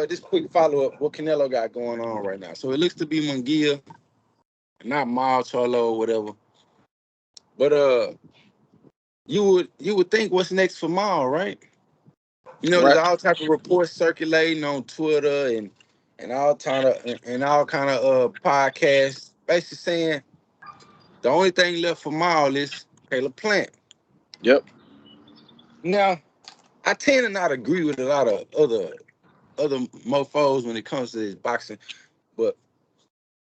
this quick follow up. What Canelo got going on right now? So it looks to be Munguia, not Miles Charlo or whatever. But you would think what's next for Miles, right? You know, there's Right. all type of reports circulating on Twitter and all kind of podcasts, basically saying the only thing left for Miles is Caleb Plant. Yep. Now, I tend to not agree with a lot of other mofos when it comes to this boxing, but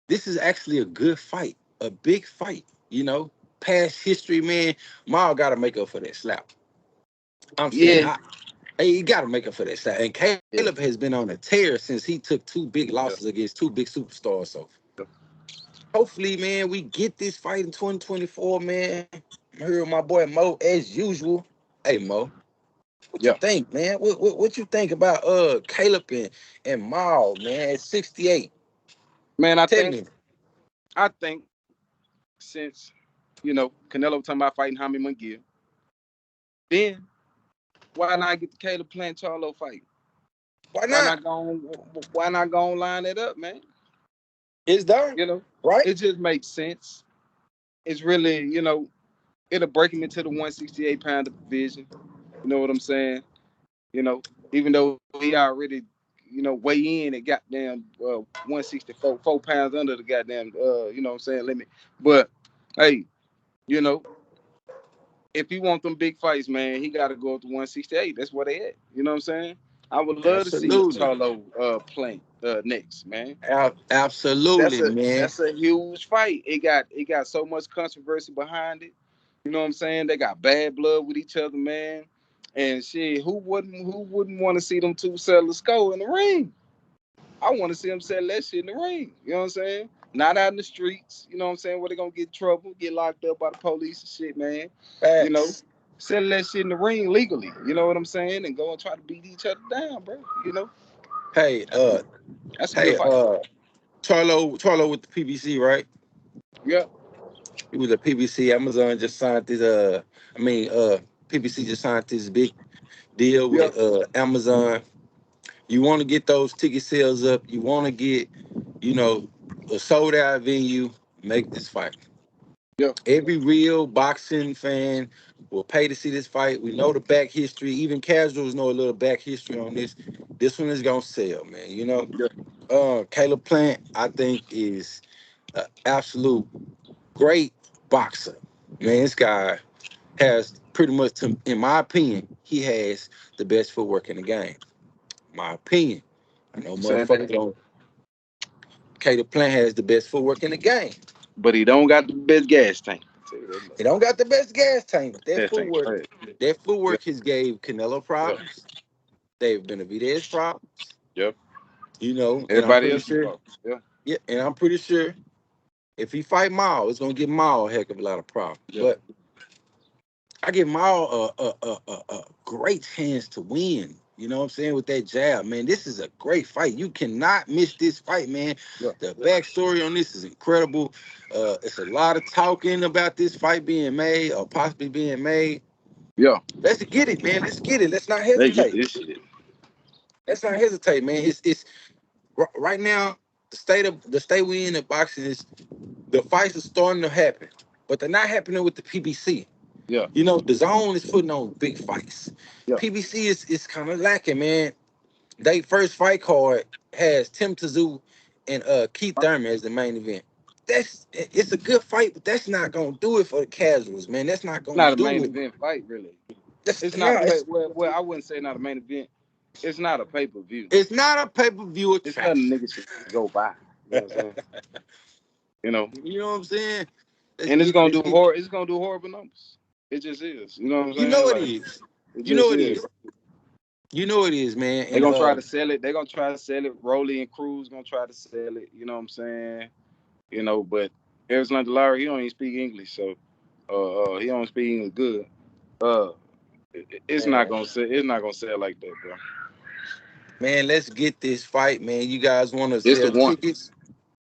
this is actually a good fight, a big fight. You know, past history, man. Miles got to make up for that slap. I'm saying, Yeah. hey, he got to make up for that slap. And Yeah. Caleb has been on a tear since he took two big Yeah. losses against two big superstars. So hopefully, man, we get this fight in 2024, man. I'm here with my boy Mo as usual. Hey, Mo. What you Yeah. think, man? What you think about Caleb and Maul, man, at 68? Man, I Tell think me. I think since Canelo talking about fighting Jaime Munguia, then why not get the Caleb Plant Charlo fight? Why Why not? not go on, why not go and line it up, man? It's done, You know, right? it just makes sense. It's really, it'll break him into the 168-pounder division. You know what I'm saying? You know, even though he already, weigh in at goddamn 164, 4 pounds under the goddamn, what I'm saying, limit. But hey, you know, if he want them big fights, man, he got to go up to 168. That's where they at. You know what I'm saying? I would love to see Absolutely. Charlo Plant next, man. That's Absolutely, a man. that's a huge fight. It got so much controversy behind it. You know what I'm saying? They got bad blood with each other, man. And shit, who wouldn't want to see them two settle the score in the ring? I want to see them settle that shit in the ring. You know what I'm saying? Not out in the streets. You know what I'm saying? Where they gonna get in trouble, get locked up by the police and shit, man. You know, Facts. settle that shit in the ring legally. You know what I'm saying? And go and try to beat each other down, bro. Hey, That's a that's a good hey, fight. Charlo with the PBC, right? Yeah, He was a PBC. Amazon just signed this. PBC just signed this big deal yeah, with Amazon. You want to get those ticket sales up. You want to get, you know, a sold out venue. Make this fight. yeah. Every real boxing fan will pay to see this fight. We know the back history. Even casuals know a little back history on this. This one is gonna sell, man. You know, Yeah. Caleb Plant, I think, is an absolute great boxer. Man, this guy has pretty much, in my opinion, he has the best footwork in the game. My opinion. I know Saying motherfuckers that. don't. Caleb Plant has the best footwork in the game. But he don't got the best gas tank. Tell you that He don't got the best gas tank, but gas tank. Right. that Yeah, footwork has gave Canelo yeah, problems. David Benavidez problems. yeah. You know, and I'm Everybody pretty else in sure. problem. Yeah, Yeah, and I'm pretty sure if he fight Mao, it's gonna give Mao a heck of a lot of problems. yeah. But I give Mao a great chance to win. You know what I'm saying? With that jab, man. This is a great fight. You cannot miss this fight, man. Yeah. The backstory on this is incredible. It's a lot of talking about this fight being made or possibly being made. Yeah. Let's get it, man. Let's get it. Let's not They get hesitate. this shit. Let's not hesitate, man. It's right now the state we in boxing is the fights are starting to happen, but they're not happening with the PBC. Yeah. You know, the zone is putting on big fights. Yeah. PBC is kind of lacking, man. They first fight card has Tim Tszyu and Keith Thurman as the main event. It's a good fight, but that's not gonna do it for the casuals, man. That's not gonna Not a main do it. event fight, really. That's It's not a not. pay. Well, I wouldn't say not a main event. It's not a pay per view. It's not a pay-per-view It's nothing attraction. niggas should go by. You know what I'm saying? You know, You know what I'm saying? Let's and it's get it. gonna Let's do get it. It's gonna do horrible numbers. It just is. You know what I'm You know saying? it Like is. it You just know it is. is. You know it is, man. They're And gonna try to sell it. They're gonna try to sell it. Rolly and Cruz gonna try to sell it. You know what I'm saying? But Arizona Delari, he don't even speak English, so he don't speak English good. Uh, it's not man, gonna sell. It's not gonna sell like that, bro. man, let's get this fight, man. You guys want to It's the sell one. tickets?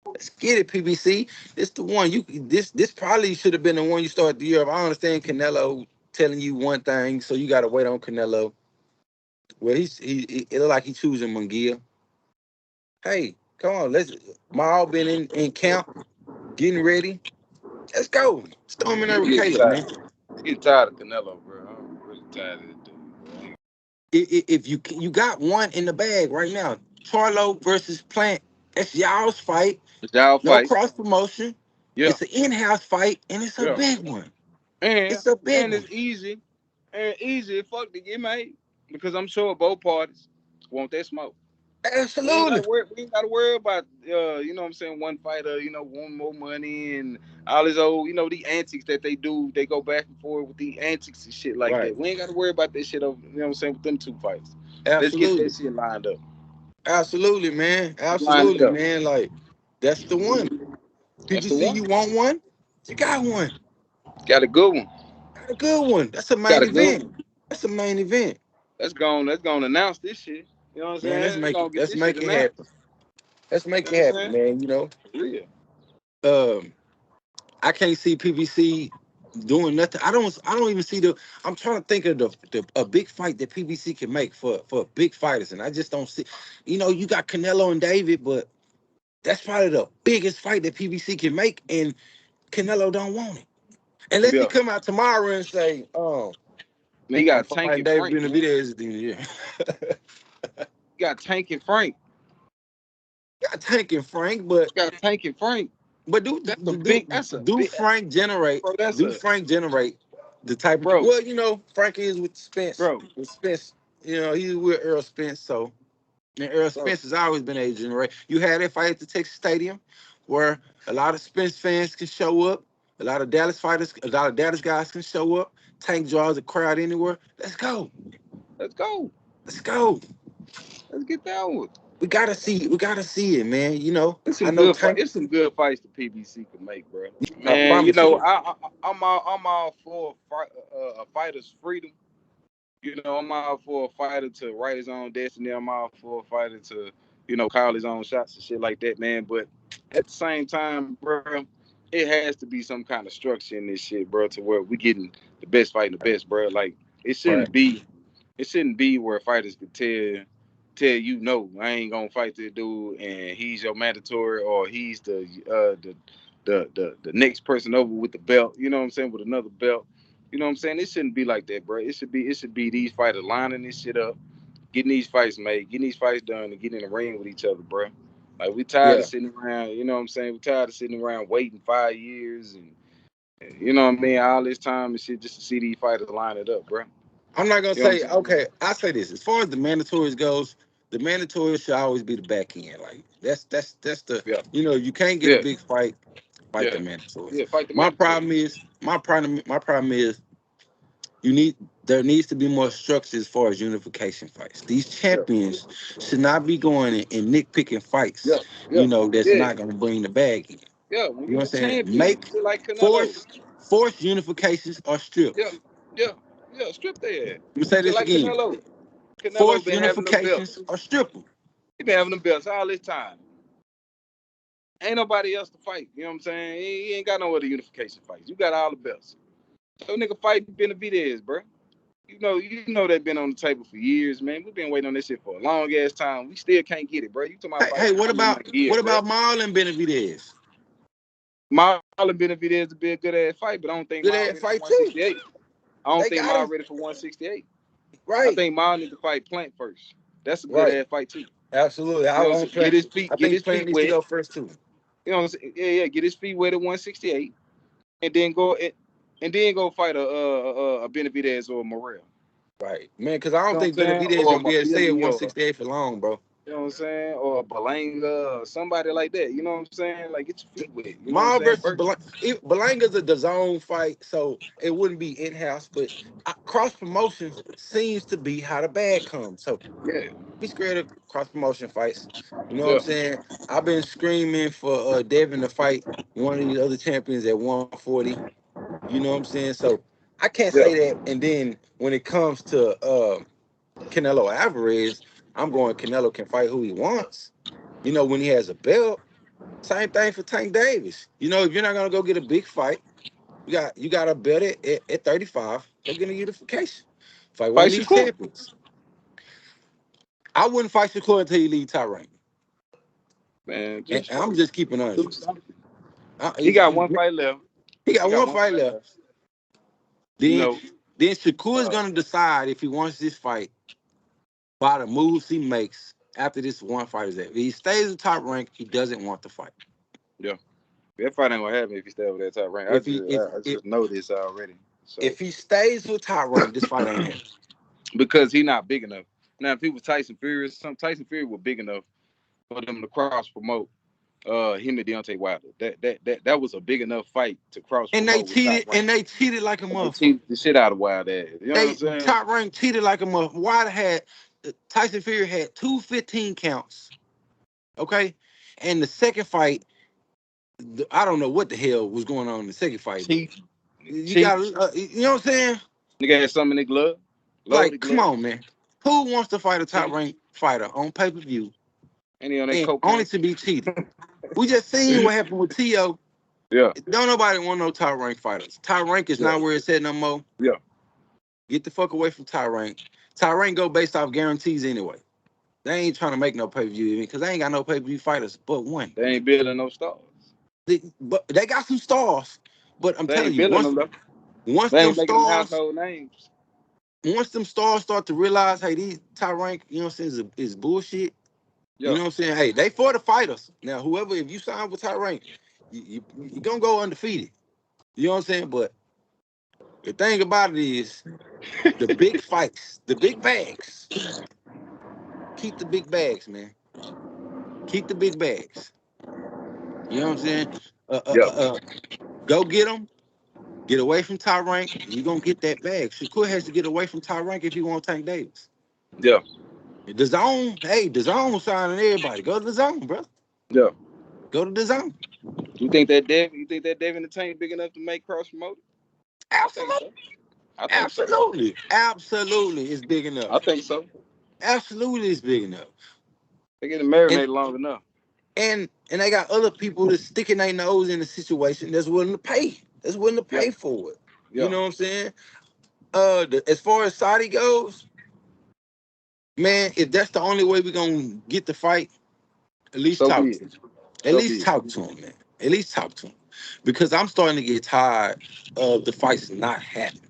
Let's get it, PBC. This the one. This probably should have been the one you started the year of. I understand Canelo telling you one thing, so you got to wait on Canelo. Well, it look like he's choosing Munguia. Hey, come on, let's. Maul been in camp, getting ready. Let's go. Storm in there I'm with getting Caleb, man. tired. I'm getting tired of Canelo, bro. I'm really tired of this dude, bro. If you got one in the bag right now, Charlo versus Plant, that's y'all's fight. It's y'all No fight. cross promotion. Yeah, It's an in-house fight, and it's a yeah. big one. And It's a big and one. it's easy. And easy fuck to get made. Because I'm sure both parties want that smoke. Absolutely. We ain't gotta worry about you know what I'm saying, one fighter, want more money and all this old, the antics that they do, they go back and forth with the antics and shit like Right. that. We ain't gotta worry about that shit over, you know what I'm saying, with them two fights. Let's get that Absolutely. shit lined up. Absolutely, man. Line it Absolutely, up. man. Like, that's the one. That's the PBC, one. you want one? You got one. Got a good one. Got a good one. That's a Got main a good event. one. That's a main event. Let's go and announce this shit. You know what I'm Man, let's saying? Let's make it. go get Let's this shit make it announced. happen. Let's make You know it what I'm happen, saying? man. Real. Um, I can't see PBC doing nothing. I don't even see the. I'm trying to think of the a big fight that PBC can make for big fighters, and I just don't see. You got Canelo and David, but that's probably the biggest fight that PBC can make, and Canelo don't want it. Unless he Yeah. come out tomorrow and say, "Oh, Man, you I'm got Tank fighting and David Frank, man. Benavidez again." Yeah. You got Tank and Frank. Got Tank and Frank, but You got Tank and Frank. but do That's a do big. That's a do big. Frank generate? Bro, that's Do a Frank generate the type of bro, well, Frank is with Spence. bro, With Spence, he's with Earl Spence, so and Earl bro. Spence has always been able to generate. You had that fight at the Texas Stadium where a lot of Spence fans can show up, a lot of Dallas fighters, a lot of Dallas guys can show up. Tank draws a crowd anywhere. Let's go. Let's go. Let's go. Let's get down with it. We gotta see it, man. It's I some know good fight. Tank. It's some good fights the PBC can make, bro. I Man, promise you. I'm all for a fighter's freedom. I'm all for a fighter to write his own destiny. I'm all for a fighter to, call his own shots and shit like that, man. But at the same time, bro, it has to be some kind of structure in this shit, bro, to where we getting the best fighting the best, bro. Like it Right. shouldn't be, it shouldn't be where fighters could tell you no, I ain't gonna fight this dude, and he's your mandatory, or he's the next person over with the belt. You know what I'm saying? With another belt. You know what I'm saying? It shouldn't be like that, bro. It should be these fighters lining this shit up, getting these fights made, getting these fights done, and getting in the ring with each other, bro. Like we tired of Yeah. sitting around. You know what I'm saying? We tired of sitting around waiting 5 years and you know what I mean, all this time and shit just to see these fighters line it up, bro. I'm not gonna You know what I'm say saying? okay. I say this as far as the mandatories goes. The mandatories should always be the back end. Like that's the Yeah, you can't get a yeah, big fight. Fight the yeah, mandatories. yeah. Fight the My mandatory. problem is my problem is you need there needs to be more structure as far as unification fights. These Yeah, champions should not be going and nitpicking yeah, fights. yeah, That's yeah, not gonna bring the bag in. yeah. When You know you the what I'm saying? champion, Make just like Canelo. force unifications or Yeah, strips. yeah, yeah. Strip their ass. Let me say Just this like again. Canelo. Canelo Force been having them unifications belts. or strip them. He been having them belts all this time. Ain't nobody else to fight. You know what I'm saying? He ain't got no other unification fights. You got all the belts. So nigga fight Benavidez, bro. You know that been on the table for years, man. We've been waiting on this shit for a long ass time. We still can't get it, bro. You talking about Hey, fighting what Conor about McGee, what bro? about Marlon Benavidez? Marlon Benavidez to be a good ass fight, but I don't think Good Marlon ass ready for fight too. 168. I don't They think got Marlon him ready for 168. I right, think Marlon need to fight Plant first. That's a good right. ass fight too. Absolutely. You I know what I'm want saying? Get Plant. his feet, I get think his Plant feet needs to wet. go first too. You know what I'm saying? Yeah, yeah. Get his feet wet at 168, and then go fight a Benavidez or a Morrell. Right, man. Because I You don't know what I'm think saying? Benavidez Or gonna a be able to stay at Mabilli, or 168 for long, bro. you know what I'm saying? Or a Belanga, or somebody like that. You know what I'm saying? Like get your feet wet. You know what I'm Maul saying? versus First. Belanga's a DAZN fight, so it wouldn't be in house. But cross promotion seems to be how the bag comes. So Yeah, be scared of cross promotion fights. You know what I'm yeah, saying? I've been screaming for Devin to fight one of these other champions at 140. You know what I'm saying? So I can't say yeah. that. And then when it comes to Canelo Alvarez, I'm going Canelo can fight who he wants. When he has a belt. Same thing for Tank Davis. If you're not gonna go get a big fight, you got a bet at 35. Go get a unification. Fight one of Fight these Shakur. champions. I wouldn't fight Shakur until he leave Tyrone. Man, And just I'm just keeping honest with you. he got one fight left. He He got got one one fight fight left. left. You Then know, then Shakur is uh, gonna decide if he wants this fight by the moves he makes after this one fight is at. If he stays at top rank, he doesn't want the fight. yeah, that fight ain't gonna happen if he stay over that top rank. If he I just know this already. So if he stays with top rank, this fight ain't happening. because he not big enough. Now, if he was Tyson Fury, some Tyson Fury was big enough for them to cross promote him and Deontay Wilder. That was a big enough fight to cross And they promote with top cheated, rank. and they cheated like a And they motherfucker. cheated the shit out of Wilder. You know what I'm They saying? top rank cheated like a motherfucker. Wilder had Tyson Fury had 2 15 counts. Okay, and the second fight, I don't know what the hell was going on in the second fight, but Cheat, you cheat. got you know what I'm saying? Nigga had something in the glove, Like, loaded come glove. on, man. Who wants to fight a top Cheat. ranked fighter on pay per view And he on that and only cocaine. to be cheated? We just seen what happened with T.O. Yeah, Don't nobody want no top ranked fighters. Top rank is yeah, not where it's at no more. yeah. Get the fuck away from top rank. Top rank go based off guarantees anyway. They ain't trying to make no pay per view because they ain't got no pay per view fighters but one. They ain't building no stars. But they got some stars. But I'm They telling ain't you, building them though. once They them ain't making them stars, household names. once them stars start to realize, hey, these top rank, you know what I'm saying, is bullshit. You Yeah, know what I'm saying? Hey, they for the fighters. Now, whoever, if you sign with top rank, you gonna go undefeated. You know what I'm saying? But the thing about it is the big fights, the big bags. Keep the big bags, man. Keep the big bags. You know what I'm saying? Uh, uh, yeah, uh, uh, go get them. Get away from top rank. You gonna get that bag. Shakur has to get away from top rank if he want Tank Davis. yeah, The zone, hey, the zone signing everybody. Go to the zone, bro. yeah. Go to the zone. You think that Devin the Tank big enough to make cross promote? I think Absolutely, so. I think so. absolutely, absolutely, it's big enough. I think so. Absolutely, it's big enough. They getting And marinated long enough. and they got other people that's sticking their nose in the situation that's willing to pay. That's willing to Yeah, pay for it. You yeah. know what I'm saying? As far as Saudi goes, man, if that's the only way we're gonna get the fight, at least So talk be to it. him. At So least be it. talk to him, man. At least talk to him. Because I'm starting to get tired of the fights not happening.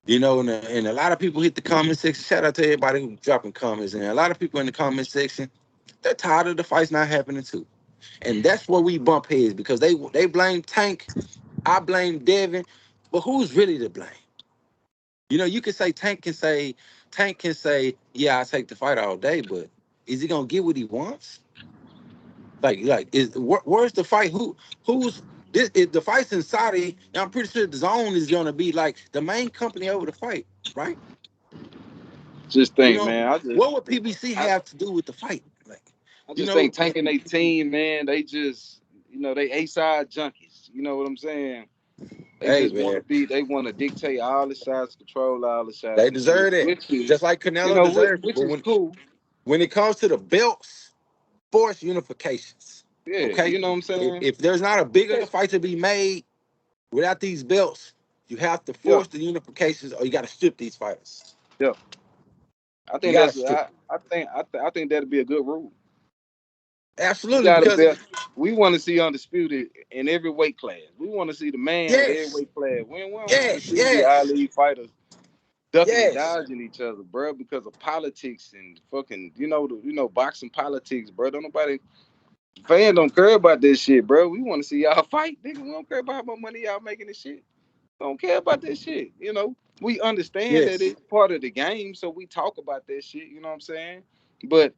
You know, and a lot of people hit the comment section. Shout out to everybody who dropping comments. And a lot of people in the comment section, they're tired of the fights not happening too. And that's where we bump heads because they blame Tank. I blame Devin. But who's really to blame? You know, you can say Tank can say, yeah, I take the fight all day, but is he gonna get what he wants? Where's the fight? Who's this? Is the fight's in Saudi? And I'm pretty sure the zone is gonna be like the main company over the fight, right? Just You think, know, man. what would PBC I, have to do with the fight? Like, I you just know, think tanking a team, man. They just, they A side junkies. You know what I'm saying? They hey just want to man, be. They want to dictate all the shots, control all the shots, they and shit. deserve it, Which is, just like Canelo deserves it. which But is cool. when it comes to the belts, force unifications, Yeah, okay? you know what I'm saying? If there's not a bigger Yeah, fight to be made without these belts, you have to yeah, force the unifications, or you got to strip these fighters. yeah. I You think got to that's. strip. I think that'd be a good rule. You Absolutely, got to because bet. We want to see undisputed in every weight class. We want to see the man at every yes, weight class. We don't want to yes, see the yes, elite fighters ducking and yes, dodging each other, bro, because of politics and fucking, boxing politics, bro. Don't nobody fans don't care about this shit, bro. We want to see y'all fight, nigga. We don't care about how much money y'all making this shit. Don't care about that shit. We understand that yes. it's part of the game, so we talk about that shit. You know what I'm saying? But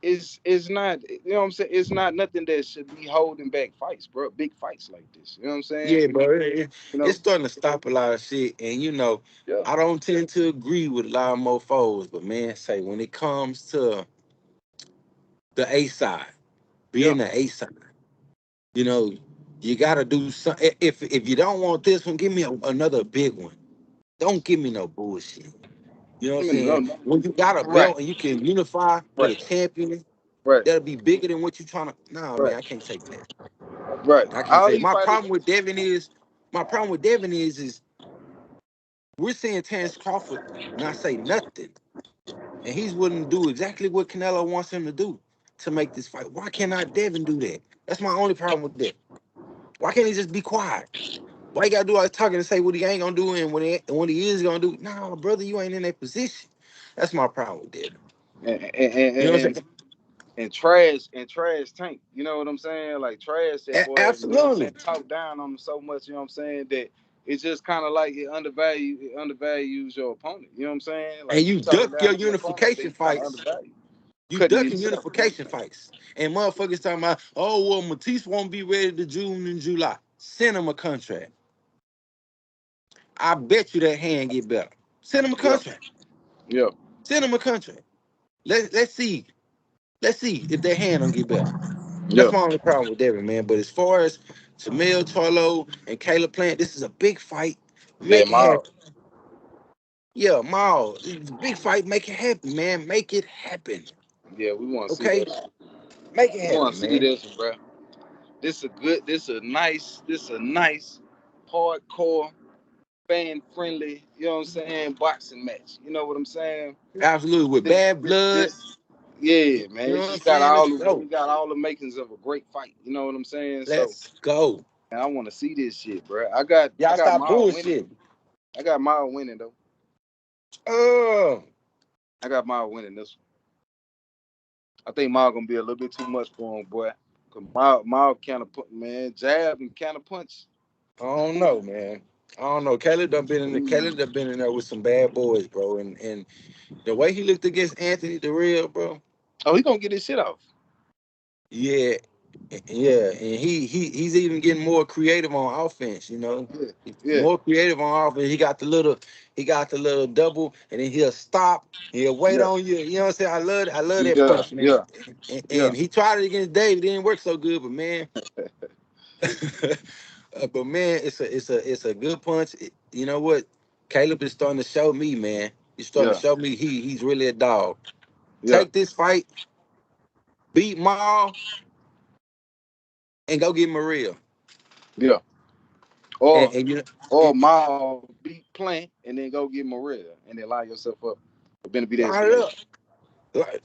it's not. You know what I'm saying? It's not nothing that should be holding back fights, bro. Big fights like this. You know what I'm saying? Yeah, bro. You know? It's starting to stop a lot of shit. And Yeah, I don't tend to agree with a lot of mofos, but man, say when it comes to the A side, yeah. being the A side, you know, you gotta do something. If you don't want this one, give me another big one. Don't give me no bullshit. You know what I'm I mean, no, saying? no. When you got a Right, belt and you can unify with a right, champion, right, that'll be bigger than what you trying to. Nah, man, right, I can't take that. right. I can't All take. these fighters. My problem with Devin is we're seeing Terrence Crawford not say nothing, and he's willing to do exactly what Canelo wants him to do. to make this fight. Why cannot Devin do that? That's my only problem with that. Why can't he just be quiet? Why you gotta do all this talking and say what he ain't gonna do and when he is gonna do? Nah, brother, you ain't in that position. That's my problem with Devin. You know what I'm saying? And trash Tank. You know what I'm saying? Like trash that boy. You know what I'm saying? Absolutely. Talk down on him so much. You know what I'm saying? That it's just kind of like it undervalues your opponent. You know what I'm saying? And Like you you talking duck down your on your opponent, then unification you kind of fights. undervalue. You Cutting ducking yourself. You know what unification fights. And motherfuckers talking about, oh, well, Matisse won't be ready to June and July. Send him a contract. I bet you that hand get better. Send him a I'm saying? contract. Yeah. Yeah. Send him a contract. Let's see. Let's see if that hand don't get better. That's Yeah. my only problem with Devin, man. But as far as Jamil, Charlo, and Caleb Plant, this is a big fight. Yeah, Make it Miles. happen. Yeah, Maul. It's a big fight. Make it happen, man. Make it happen. Yeah, we want to see Okay? that. Make it We want happen, to see man. this, bro. This a nice, hardcore, fan friendly. You know what I'm saying? Boxing match. You know what I'm saying? Absolutely. With bad blood. This, yeah, man. You know It's what I'm just got saying? Let's we go. got all the makings of a great fight. You know what I'm saying? So, Let's go. and I want to see this shit, bro. I Y'all got stop Miles winning. bullshit. I got Miles winning though. Oh. I got Miles winning this one. I think Miles gonna be a little bit too much for him, boy. Cause Miles kind of put man jab and kind of punch. I don't know, man. I don't know. Caleb done been in there with some bad boys, bro. And the way he looked against Anthony the real, bro. Oh, he gonna get his shit off. Yeah, yeah, and he's even getting more creative on offense. You know, Yeah, He's yeah, more creative on offense. He got the little double, and then he'll stop. He'll wait yeah, on you. You know what I'm saying? I love that yeah, punch, man. yeah, yeah, And he tried it against Dave. It didn't work so good, but man, but man, it's a good punch. You know what? Caleb is starting to show me, man. He's starting to yeah, show me he's really a dog. yeah, Take this fight, beat Maul, and go get Maria. yeah. Or And you know, or Miles beat Plant and then go get Maria and then line yourself up for Benavidez line to it win. up. Like,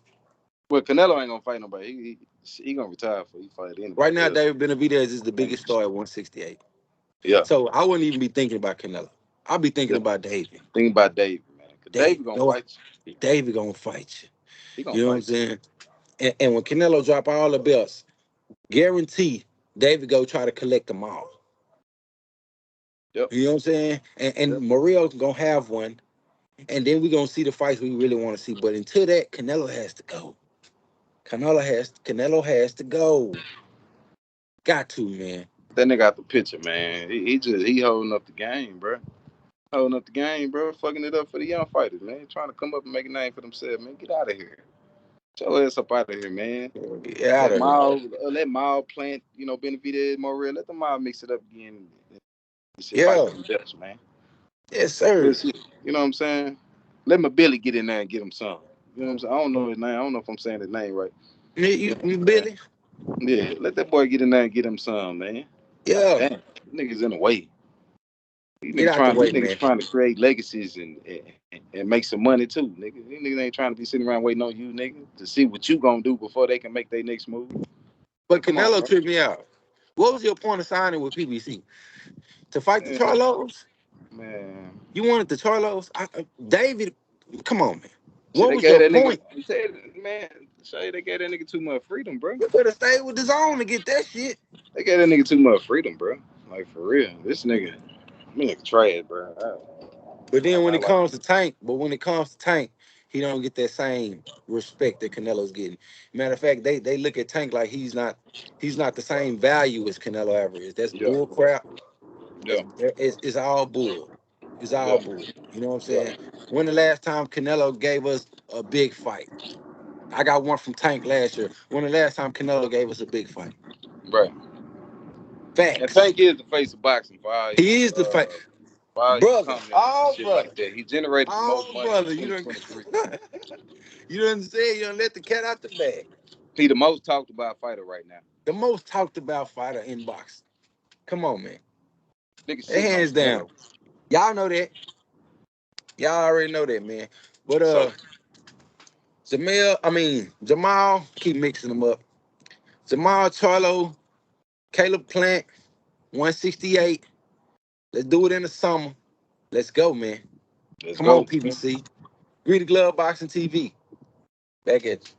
Well, Canelo ain't gonna fight nobody. He gonna retire before he fight right anybody now, else. David Benavidez is the biggest star at 168. Yeah, So I wouldn't even be thinking about Canelo. I'll be thinking yeah. about David. Think about David, man. Cause David, David gonna go. fight you. David gonna fight you. He gonna You know what I'm fight saying? And when Canelo drop all the belts, guarantee David go try to collect them all. you. Yep, You know what I'm saying? And yep, Mario gonna have one, and then we gonna see the fights we really want to see. But until that, Canelo has to go. Canelo has to go. Got to, man. that nigga got the picture, man. He holding up the game, bro. Holding up the game, bro. Fucking it up for the young fighters, man. Trying to come up and make a name for themselves, man. Get out of here. Get your ass up out of here, man. Get out of here. Let Miles Plant, Benavidez, Morel. Let the Miles mix it up again. And shit, fight Yeah. for the belts, man. Yes, sir. Real shit. You know what I'm saying? Let my Billy get in there and get him some. You know what I'm saying? I don't know his name. I don't know if I'm saying his name right. You know You what I'm saying? Billy? Yeah, let that boy get in there and get him some, man. God Yeah. damn, niggas in the way. Get out the These way, niggas man. trying to create legacies and make some money too, nigga. These niggas ain't trying to be sitting around waiting on you, nigga, to see what you gonna do before they can make their next move. But Come on, Canelo bro. tripped me out. What was your point of signing with PBC? To fight the Man, Charlos? man. You wanted the Charlos? David, come on, man. Shit, What they was gave your that nigga. point? I'm saying, man. Say they gave that nigga too much freedom, bro. You could have stayed with the zone to get that shit. They gave that nigga too much freedom, bro. Like for real, this nigga trash, bro. But then when I it like. comes to Tank, he don't get that same respect that Canelo's getting. Matter of fact, they look at Tank like he's not the same value as Canelo ever is. That's Yeah, bull crap. yeah, It's all bull. It's all yeah, bull. You know what I'm yeah. saying? When the last time Canelo gave us a big fight? I got one from Tank last year. When the last time Canelo gave us a big fight? Right. And Facts. Tank is the face of boxing He is the fight, for all his brother. comments and All shit brother. like that. He generated the most All money in brother. You don't. 2023. You done said you done let the cat out the bag. He the most talked about fighter right now. The most talked about fighter in boxing. Come on, man. Nigga That shitting on hands down. Canelo. Y'all know that. Y'all already know that, man. But So Jermall, keep mixing them up. Jermall, Charlo, Caleb Plant, 168. Let's do it in the summer. Let's go, man. Let's Come on, go. PBC. Greedy Glove Boxing TV. Back at you.